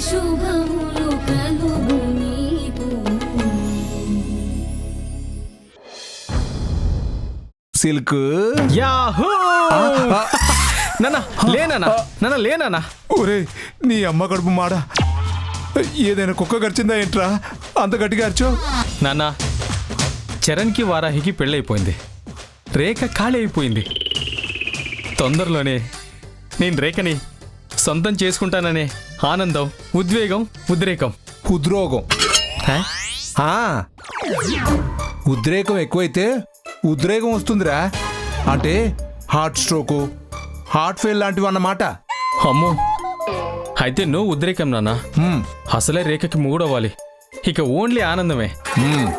శుభములు కలుగు నీకు. సిల్క్ యాహూ నాన్న లేనా ఒరే నీ అమ్మ కడుపు మాడ, ఏదైనా కుక్క గరిచిందా ఏంట్రా అంత గట్టిగా అరిచో? నాన్న, చరణ్కి వారాహికి పెళ్ళైపోయింది, రేఖ ఖాళీ అయిపోయింది. తొందరలోనే నేను రేఖని సొంతం చేసుకుంటాననే ఆనందం, ఉద్వేగం, ఉద్రేకం. హృద్రోగం. హ? ఉద్రేకం ఎక్కువైతే ఉద్రేకం వస్తుందిరా, అంటే హార్ట్ స్ట్రోకు, హార్ట్ ఫెయిల్ లాంటివి అన్నమాట. అమ్మో, అయితే నువ్వు ఉద్రేకం నాన్న. హ్మ్, అసలే రేఖకి మూడవ్వాలి, ఇక ఓన్లీ ఆనందమే. హ్మ్.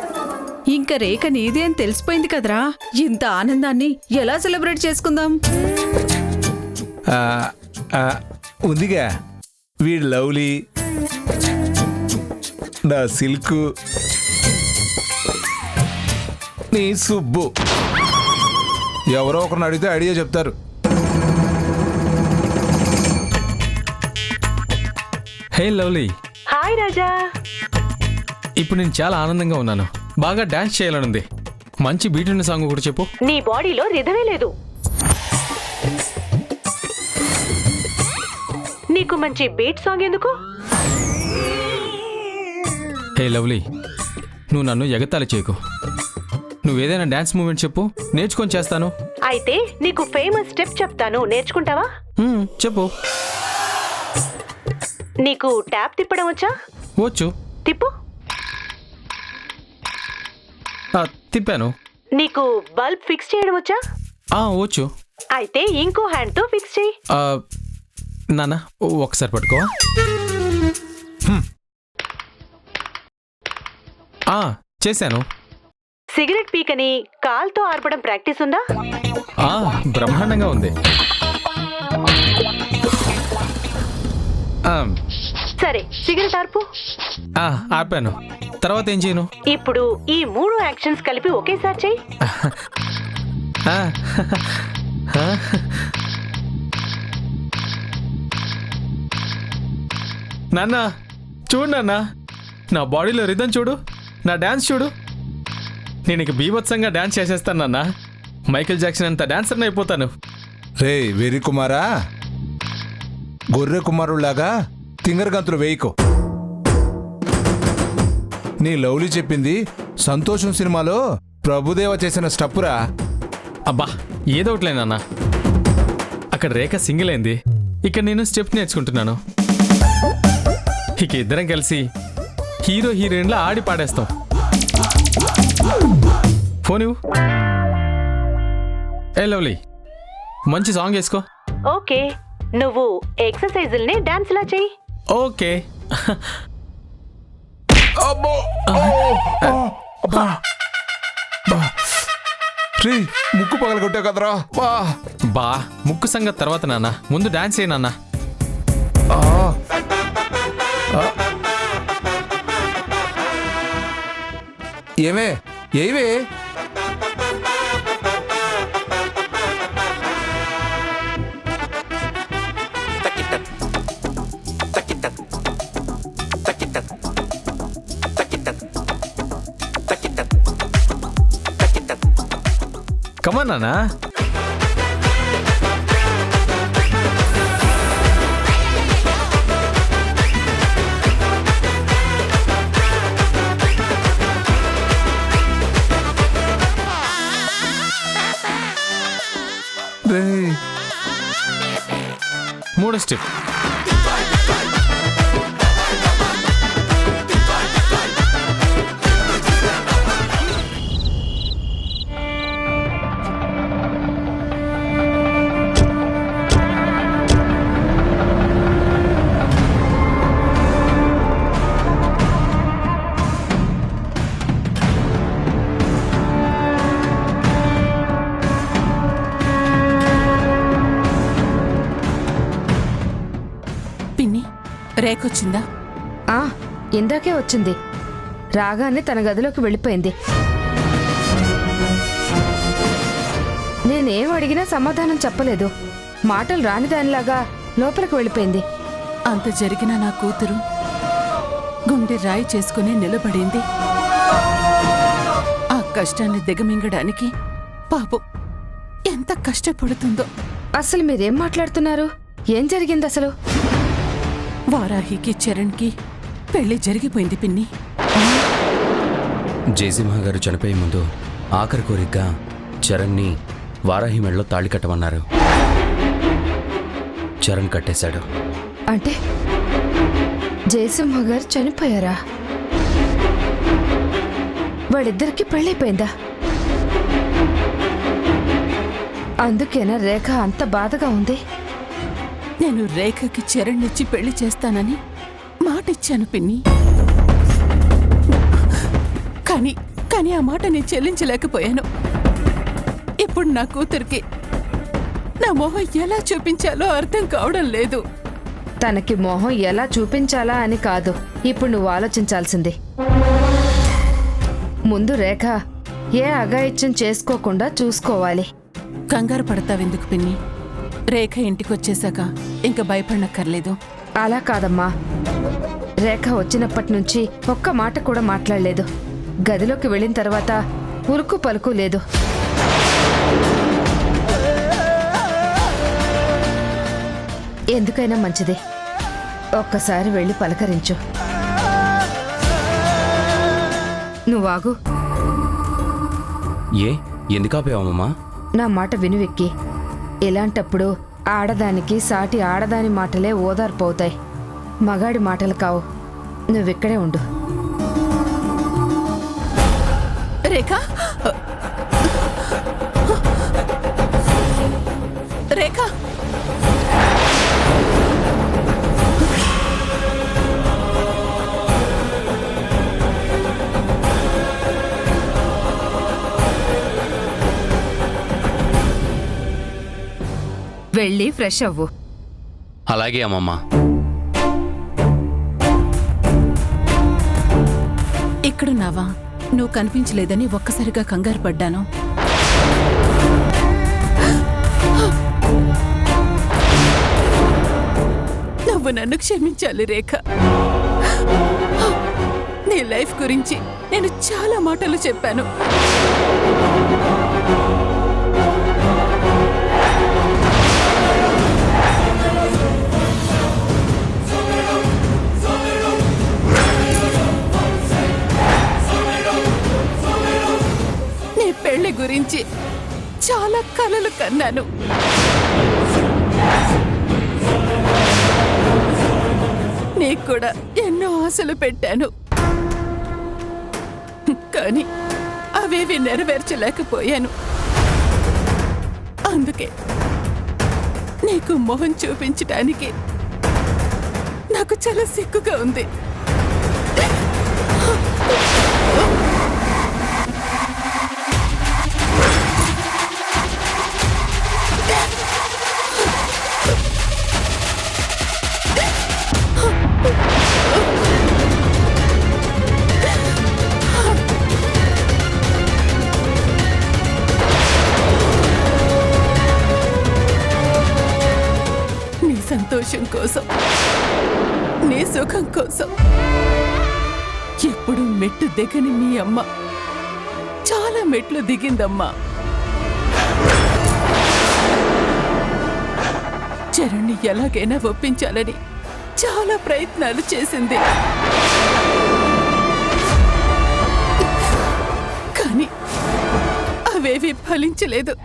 ఇంక రేఖ నీదే అని తెలిసిపోయింది కదరా, ఇంత ఆనందాన్ని ఎలా సెలబ్రేట్ చేసుకుందాం? ఆ, ఆ, ఉందిగా వీడి లవ్లీ, నా సిల్క్, నీ సుబ్బు. ఎవరో ఒకరిని అడిగితే ఐడియా చెప్తారు. హే లవ్లీ. హాయ్ రాజా. ఇప్పుడు నేను చాలా ఆనందంగా ఉన్నాను, బాగా డాన్స్ చేయాలనుంది. మంచి బీట్ ఉన్న సాంగ్ ఒకటి చెప్పు. నీ బాడీలో రిధమే లేదు. నీకు మంచి బీట్ సాంగ్ ఎందుకు? హే లవ్లీ, నువ్వు నన్ను ఎగతాళి చేయకు. నువ్వేదైనా డాన్స్ మూమెంట్ చెప్పు, నేర్చుకొని చేస్తాను. అయితే నీకు ఫేమస్ స్టెప్ చెప్తాను, నేర్చుకుంటావా? చెప్పు. నీకు ట్యాప్ తిప్పడం వచ్చా? వచ్చు. తిప్పు. తిప్పాను. నీకు బల్బ్ ఫిక్స్ చేయడం వచ్చా? వచ్చు. అయితే ఇంకో హ్యాండ్ తో ఫిక్స్ చేయి. నాన్న ఒకసారి పట్టుకోవా? చేశాను. సిగరెట్ పీకని కాల్తో ఆర్పడం ప్రాక్టీస్ ఉందా? బ్రహ్మాండంగా ఉంది. సరే, సిగరెట్ ఆర్పు. ఆపాను. తర్వాత ఏం చేయను? ఇప్పుడు ఈ 3 యాక్షన్స్ కలిపి ఒకేసారి చెయ్యి. నాన్న చూడు, నాన్న నా బాడీలో రిధం చూడు, నా డాన్స్ చూడు. నేను ఇక బీభత్సంగా డాన్స్ చేసేస్తాను నాన్న. మైకేల్ జాక్సన్ అంత డాన్సర్ని అయిపోతాను. రే వెర్రి కుమారా, గొర్రె కుమారులాగా తింగరగంతులు వేయికో. నీ లవ్లీ చెప్పింది సంతోషం సినిమాలో ప్రభుదేవ చేసిన స్టప్పురా. అబ్బా ఏదో ఒకట్లే నాన్న. అక్కడ రేఖ సింగిల్ అయింది, ఇక్కడ నేను స్టెప్ నేర్చుకుంటున్నాను. ఇక ఇద్దరం కలిసి హీరో హీరోయిన్లా ఆడి పాడేస్తాం. ఫోన్ ఇవ్వు. ఏ లవ్లీ, మంచి సాంగ్ వేసుకో. ఓకే, నువ్వు ఎక్సర్సైజుల్ని డాన్స్ లా చెయ్యి. ఓకే. శ్రీ ముక్కు పగల కొట్టా కదరా. బా ముక్కు సంగతి తర్వాత నాన్న, ముందు డాన్స్ అయ్యి నాన్న. ఏమే ఏవే కమాన్ నాన్న. మూడో స్టెప్. రేఖొచ్చిందా? ఇందాకే వచ్చింది. రాగానే తన గదిలోకి వెళ్ళిపోయింది. నేనేం అడిగినా సమాధానం చెప్పలేదు. మాటలు రాని దానిలాగా లోపలికి వెళ్ళిపోయింది. అంత జరిగిన నా కూతురు గుండె రాయి చేసుకుని నిలబడింది. ఆ కష్టాన్ని దిగమింగడానికి పాపం ఎంత కష్టపడుతుందో. అసలు మీరేం మాట్లాడుతున్నారు? ఏం జరిగింది అసలు? వారాహికి చరణ్కి పెళ్లి జరిగిపోయింది పిన్ని. జయసింహ గారు చనిపోయే ముందు ఆఖరి కోరికగా చరణ్ని వారాహి మెడలో తాళి కట్టమన్నారు. చరణ్ కట్టేశాడు. అంటే జయసింహ గారు చనిపోయారా? వాళ్ళిద్దరికి పెళ్ళైపోయిందా? అందుకేనా రేఖ అంత బాధగా ఉంది? నేను రేఖకి చరణ్ ఇచ్చి పెళ్లి చేస్తానని మాటిచ్చాను పిన్ని. కానీ ఆ మాట నేను చెల్లించలేకపోయాను. ఇప్పుడు నా కూతురికి నా మొహం ఎలా చూపించాలో అర్థం కావడం లేదు. తనకి మొహం ఎలా చూపించాలా అని కాదు ఇప్పుడు నువ్వు ఆలోచించాల్సింది. ముందు రేఖ ఏ అఘాయిత్యం చేసుకోకుండా చూసుకోవాలి. కంగారు పడతావెందుకు పిన్ని? రేఖ ఇంటికొచ్చేశాక ఇంకా భయపడనక్కర్లేదు. అలా కాదమ్మా, రేఖ వచ్చినప్పటి నుంచి ఒక్క మాట కూడా మాట్లాడలేదు. గదిలోకి వెళ్ళిన తర్వాత ఉరుకు పలుకు లేదు. ఎందుకైనా మంచిది, ఒక్కసారి వెళ్ళి పలకరించు. నువ్వాగు. ఎందుకు ఆపేవమ్మా? నా మాట విను విక్కీ. ఇలాంటప్పుడు ఆడదానికి సాటి ఆడదాని మాటలే ఓదార్పవుతాయి, మగాడి మాటలు కావు. నువ్విక్కడే ఉండు. రేఖ రేఖ వెళ్ళి ఫ్రెష్ అవ్వు. అలాగే అమ్మమ్మ. ఇక్కడున్నావా? నువ్వు కనిపించలేదని ఒక్కసారిగా కంగారు పడ్డాను. నువ్వు నన్ను క్షమించాలి రేఖ. నీ లైఫ్ గురించి నేను చాలా మాటలు చెప్పాను. నీ పెళ్లి గురించి చాలా కలలు కన్నాను. నీకు కూడా ఎన్నో ఆశలు పెట్టాను, కానీ అవేవి నెరవేర్చలేకపోయాను. అందుకే నీకు మొహం చూపించడానికి నాకు చాలా సిగ్గుగా ఉంది. సంతోషం కోసం, నీ సుఖం కోసం ఎప్పుడు మెట్టు దిగని మీ అమ్మ చాలా మెట్లు దిగిందమ్మా. చరణ్ని ఎలాగైనా ఒప్పించాలని చాలా ప్రయత్నాలు చేసింది, కానీ అవేవి ఫలించలేదు.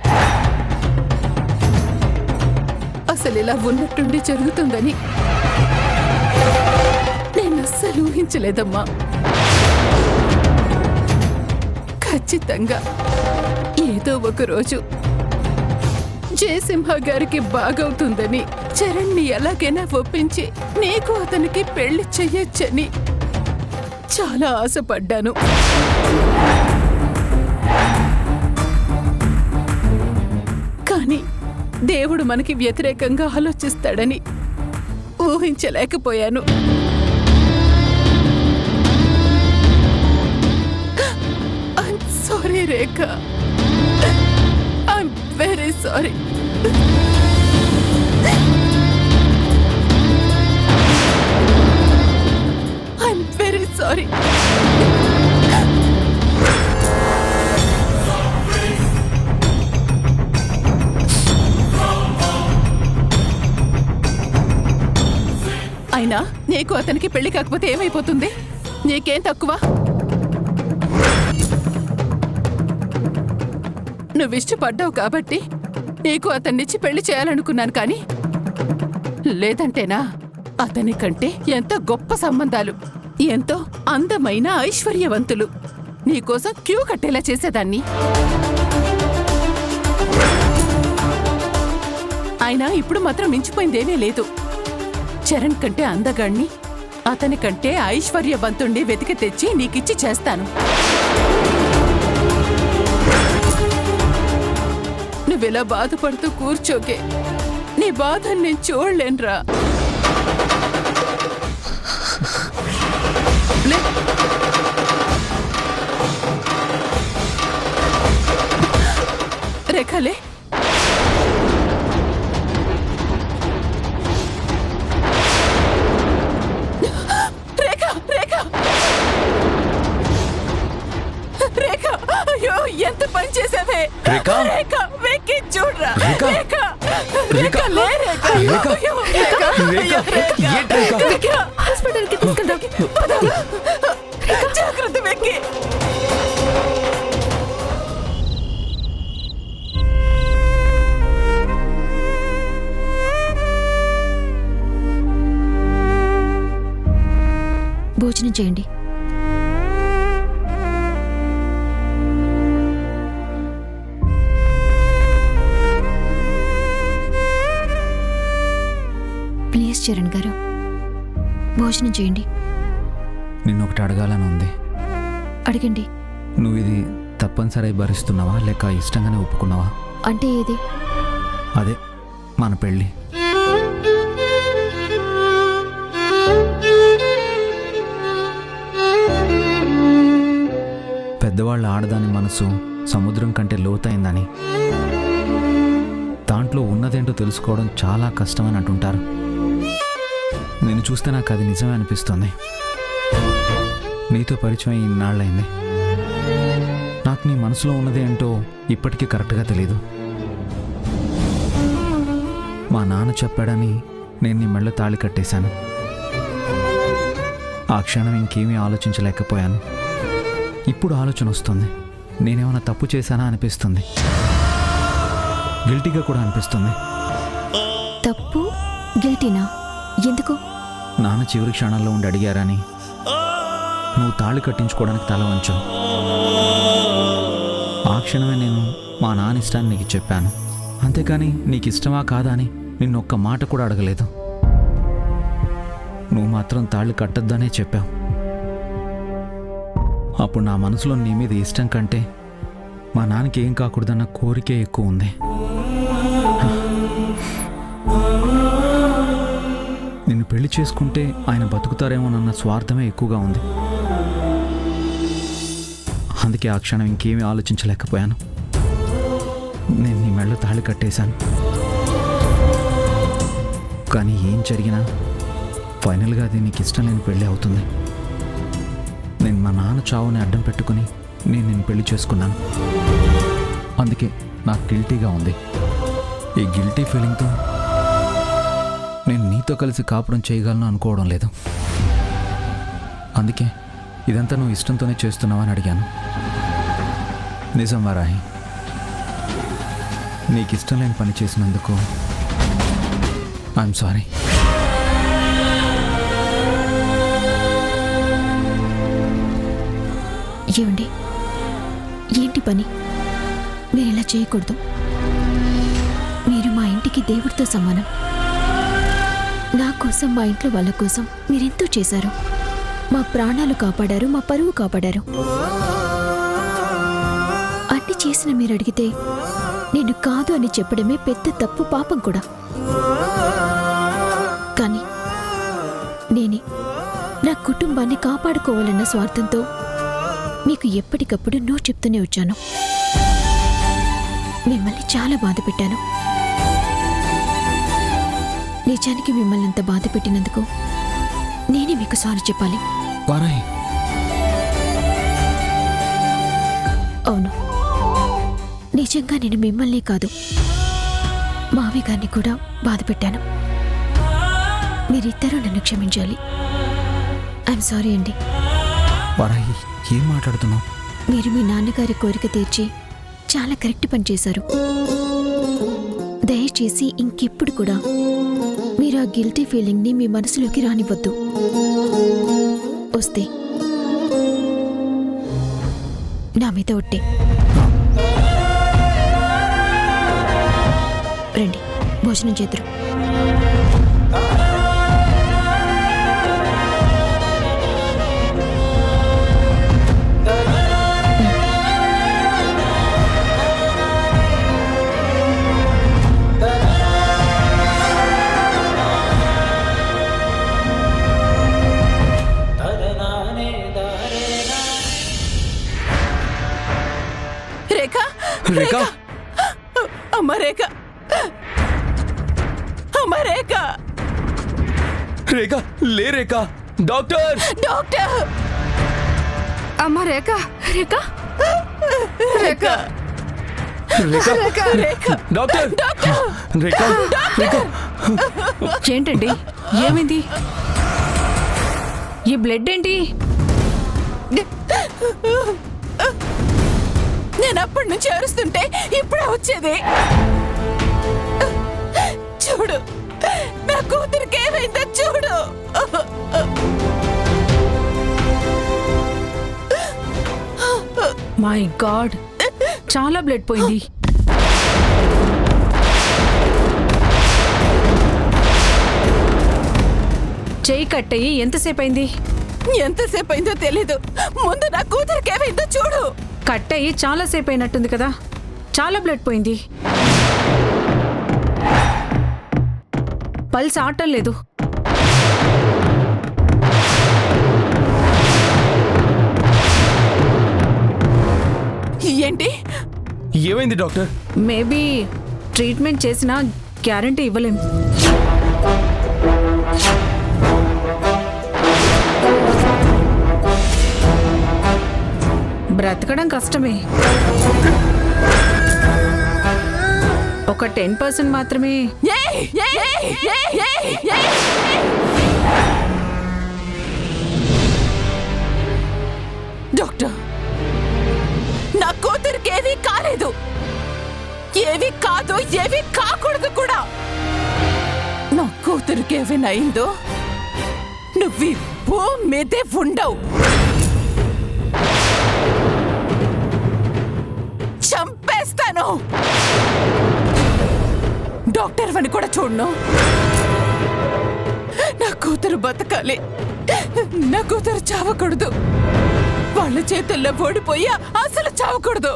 అసలు ఇలా ఉన్నట్టుండి జరుగుతుందని నేను అస్సలు ఊహించలేదమ్మా. ఖచ్చితంగా ఏదో ఒక రోజు జయసింహ గారికి బాగవుతుందని చరణ్ని ఎలాగైనా ఒప్పించి నీకు అతనికి పెళ్లి చెయ్యొచ్చని చాలా ఆశపడ్డాను. కానీ దేవుడు మనకి వ్యతిరేకంగా ఆలోచిస్తాడని ఊహించలేకపోయాను. I'm sorry Rekha, I'm very sorry. అయినా నీకు అతనికి పెళ్లి కాకపోతే ఏమైపోతుంది? నీకేం తక్కువ? నువ్వు ఇష్టపడ్డావు కాబట్టి నీకు అతన్నిచ్చి పెళ్లి చేయాలనుకున్నాను, కానీ లేదంటేనా అతని కంటే ఎంతో గొప్ప సంబంధాలు, ఎంతో అందమైన ఐశ్వర్యవంతులు నీకోసం క్యూ కట్టేలా చేసేదాన్ని. అయినా ఇప్పుడు మాత్రం మించిపోయిందేమీ లేదు. చరణ్ కంటే అందగాణ్ణి, అతని కంటే ఐశ్వర్యవంతుణ్ణి వెతికి తెచ్చి నీకిచ్చి చేస్తాను. నువ్వెలా బాధపడుతూ కూర్చోకే, నీ బాధను నేను చూడలేనురా. రేఖలే, రేఖ రేఖ రేఖ, అయ్యో ఎంత పని చేసావే రేఖ? రేఖ, వెక్కి చూడరా రేఖ? రేఖ, రేఖ లే రేఖ, రేఖ? అయ్యో, రేఖ, రేఖ? అయ్యో, ఏంటి రేఖ? రేఖ, హాస్పిటల్కి తీసుకెళ్దాం. పద. జాగ్రత్త వెక్కి. భోజనం చేయండి. ప్లీజ్ చరణ్ గారు, భోజనం చేయండి. నిన్నొకటి అడగాలని ఉంది. అడగండి. నువ్వు ఇది తప్పనిసరి భరిస్తున్నావా లేక ఇష్టంగానే ఒప్పుకున్నావా? అంటే ఏది? అదే మన పెళ్ళి. పెద్దవాళ్ళ ఆడదాని మనసు సముద్రం కంటే లోతైందని, దాంట్లో ఉన్నదేంటో తెలుసుకోవడం చాలా కష్టమని అంటుంటారు. నేను చూస్తే నాకు అది నిజమే అనిపిస్తుంది. నీతో పరిచయం ఇన్నాళ్ళైంది. నాకు నీ మనసులో ఉన్నది ఏంటో ఇప్పటికీ కరెక్ట్గా తెలీదు. మా నాన్న చెప్పాడని నేను నీ మెళ్ళ తాళి కట్టేశాను. ఆ క్షణం ఇంకేమీ ఆలోచించలేకపోయాను. ఇప్పుడు ఆలోచన వస్తుంది. నేనేమైనా తప్పు చేశానా అనిపిస్తుంది. గిల్టీగా కూడా అనిపిస్తుంది. తప్పు గిల్టీనా? ఎందుకు? నాన్న చివరి క్షణాల్లో ఉండి అడిగారని నువ్వు తాళి కట్టించుకోవడానికి తల వంచావు. ఆ క్షణమే నేను మా నాన్న ఇష్టాన్ని నీకు చెప్పాను. అంతేకాని నీకు ఇష్టమా కాదా అని నిన్ను ఒక్క మాట కూడా అడగలేదు. నువ్వు మాత్రం తాళి కట్టొద్దనే చెప్పావు. అప్పుడు నా మనసులో నీ మీద ఇష్టం కంటే మా నాన్నకి ఏం కాకూడదన్న కోరికే ఎక్కువ ఉంది. నిన్ను పెళ్లి చేసుకుంటే ఆయన బతుకుతారేమోనన్న స్వార్థమే ఎక్కువగా ఉంది. అందుకే ఆ క్షణం ఇంకేమీ ఆలోచించలేకపోయాను. నేను నీ మెళ్ళ తాళి కట్టేశాను. కానీ ఏం జరిగినా ఫైనల్గా అది నీకు ఇష్టం లేని పెళ్ళి అవుతుంది. నేను మా నాన్న చావుని అడ్డం పెట్టుకుని నేను నిన్ను పెళ్లి చేసుకున్నాను. అందుకే నాకు గిల్టీగా ఉంది. ఈ గిల్టీ ఫీలింగ్తో నేను నీతో కలిసి కాపురం చేయగలను అనుకోవడం లేదు. అందుకే ఇదంతా నువ్వు ఇష్టంతోనే చేస్తున్నావని అడిగాను. నిజం వారాహి, నీకు ఇష్టం లేని పని చేసినందుకు ఐఎమ్ సారీ. ఏమండి, ఏంటి పని? మీరు ఇలా చేయకూడదు. మీరు మా ఇంటికి దేవుడితో సమానం. నా కోసం, మా ఇంట్లో వాళ్ళ కోసం మీరెంతో చేశారు. మా ప్రాణాలు కాపాడారు, మా పరువు కాపాడారు. అన్ని చేసిన మీరు అడిగితే నేను కాదు అని చెప్పడమే పెద్ద తప్పు, పాపం కూడా. కానీ నేనే నా కుటుంబాన్ని కాపాడుకోవాలన్న స్వార్థంతో మీకు ఎప్పటికప్పుడు నో చెప్తూనే వచ్చాను. మిమ్మల్ని చాలా బాధ పెట్టాను. నిజానికి మిమ్మల్ని అంత బాధ పెట్టినందుకు నేనే మీకు సారీ చెప్పాలి. వారాహి, అవును, నిజంగా నేను మిమ్మల్ని కాదు, మావి గారిని కూడా బాధ పెట్టాను. మీరిద్దరూ నన్ను క్షమించాలి. ఐఎమ్ సారీ అండి. వారాహి, ఏం మాట్లాడుతున్నావు? మీరు మీ నాన్నగారి కోరిక తీర్చి చాలా కరెక్ట్ పని చేశారు. దయచేసి ఇంకెప్పుడు కూడా మీరు ఆ గిల్టీ ఫీలింగ్ని మీ మనసులోకి రానివ్వద్దు. వస్తే నా మీద ఒట్టే. రండి, భోజనం చేతురు. రేఖ, రేఖ, అమ్మ రేఖ, అమ్మ రేఖ, రేఖ, లే రేఖ, డాక్టర్, డాక్టర్, అమ్మ రేఖ, రేఖ, రేఖ, రేఖ, రేఖ, డాక్టర్, రేఖ, రేఖ. ఏంటండి, ఏమైంది? ఈ బ్లడ్ ఏంటి? నేను అప్పటి నుంచి అరుస్తుంటే ఇప్పుడే వచ్చేది. చూడు, నా కూతురికి ఏమైందో చూడు. మై గాడ్, చాలా బ్లడ్ పోయింది. చెయ్యి కట్టయి ఎంతసేపు అయింది? ఎంతసేపు అయిందో తెలీదు. ముందు నా కూతురికి ఏమైందో చూడు. కట్టయి చాలా సేపు అయినట్టుంది కదా. చాలా బ్లడ్ పోయింది. పల్స్ ఆడటం లేదు. ఏంటి? ఏమైంది డాక్టర్? మేబీ ట్రీట్మెంట్ చేసినా గ్యారంటీ ఇవ్వలేం. బ్రతకడం కష్టమే. ఒక 10% మాత్రమే. డాక్టర్, నా కూతురికి ఏమీ కాలేదు. ఏవి కాదు, ఏవి కాకూడదు కూడా. నా కూతురికి ఏమైనా అయిందో నువ్వు ఈ భూమి మీదే ఉండవు. చంపేస్తాను. డాక్టర్ అని కూడా చూడను. నా కూతురు బతకాలి. నా కూతురు చావకూడదు. వాళ్ళ చేతుల్లో ఓడిపోయి అసలు చావకూడదు.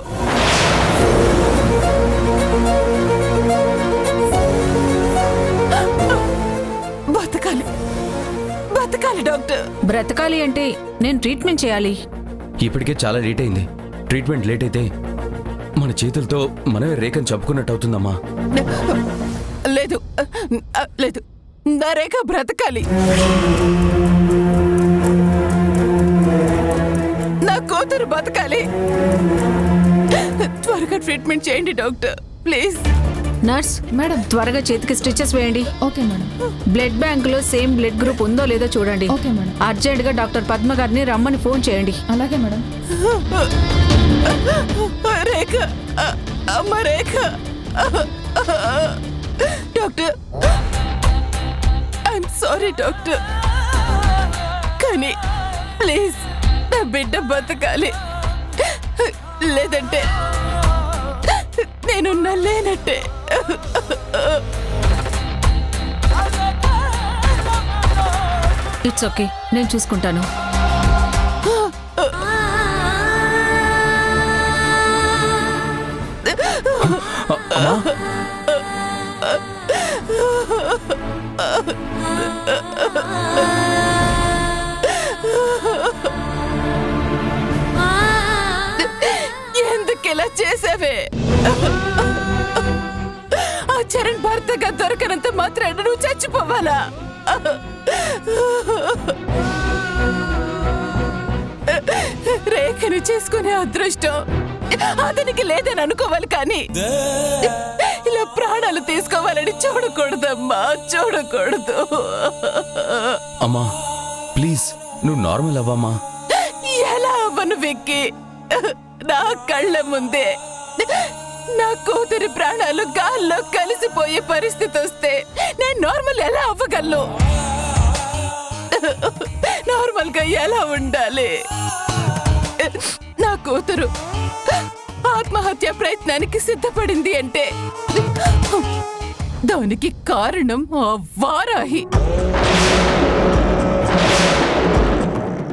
బతకాలి, బతకాలి డాక్టర్. బ్రతకాలి అంటే నేను ట్రీట్మెంట్ చేయాలి. ఇప్పటికే చాలా లేట్ అయింది. ట్రీట్మెంట్ లేట్ అయితే మన చేతులతో మనమే రేఖను చంపుకున్నట్టు అవుతుందమ్మా. లేదు, లేదు, నా రేఖ బ్రతకాలి. నా కూతురు బతకాలి. త్వరగా ట్రీట్మెంట్ చేయండి డాక్టర్, ప్లీజ్. నర్స్ మేడం, త్వరగా చేతికి స్టిచెస్ వేయండి. Okay madam. బ్లడ్ బ్యాంక్ లో సేమ్ బ్లడ్ గ్రూప్ ఉందో లేదో చూడండి. Okay madam. అర్జెంట్ గా డాక్టర్ పద్మ గారిని రమ్మని ఫోన్ చేయండి. అలాగే మేడం. రేఖ, అమ్మ రేఖ. డాక్టర్, ఐఎమ్ సారీ డాక్టర్, కానీ ప్లీజ్ నా బిడ్డ బతకాలి. లేదంటే నేను నల్లేనట్టే. ఇట్స్ ఓకే, నేను చూసుకుంటాను. ఎందుకిలా చేసావే? ఆ చరణ్ భర్తగా దొరకనంత మాత్రాన నువ్వు చచ్చిపోవాలా? రేఖను చేసుకునే అదృష్టం అతనికి లేదని అనుకోవాలి, కానీ ఇలా ప్రాణాలు తీసుకోవాలని చూడకూడదమ్మా, చూడకూడదు. అమ్మా ప్లీజ్ నువ్వు నార్మల్ అవ్వమ్మా. ఎలా అవ్వను వెక్కి? నా కళ్ళ ముందే నా కూతురి ప్రాణాలు గాల్లో కలిసిపోయే పరిస్థితి వస్తే నేను నార్మల్ ఎలా అవ్వగలను? నార్మల్ గా ఎలా ఉండాలి? నా కూతురు ఆత్మహత్య ప్రయత్నానికి సిద్ధపడింది అంటే దానికి కారణం ఆ వారాహి.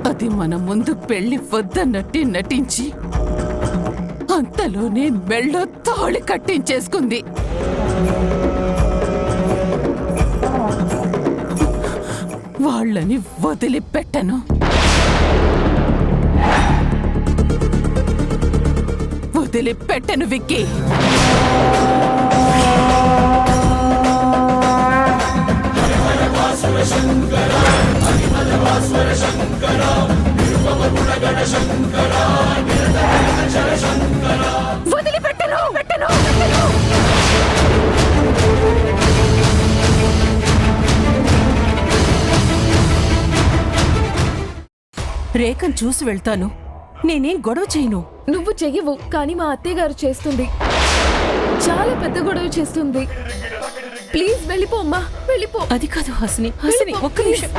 అది మన ముందు పెళ్లి వద్దన్నట్టు నటించి అంతలోనే మెళ్ళో తాళి కట్టించేసుకుంది. వాళ్ళని వదిలిపెట్టను. వదిలిపెట్టను విక్కీ. వదిలిపెట్టను, పెట్టను. రేఖను చూసి వెళ్తాను. నేనేం గొడవ చేయను. నువ్వు చెయ్యవు, కానీ మా అత్తయ్య గారు చేస్తుంది. చాలా పెద్ద గొడవ చేస్తుంది. ప్లీజ్ వెళ్ళిపో అమ్మా, వెళ్ళిపో. అది కాదు హాసిని, హాసిని ఒక్క నిమిషం.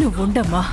నువ్వుండమ్మా.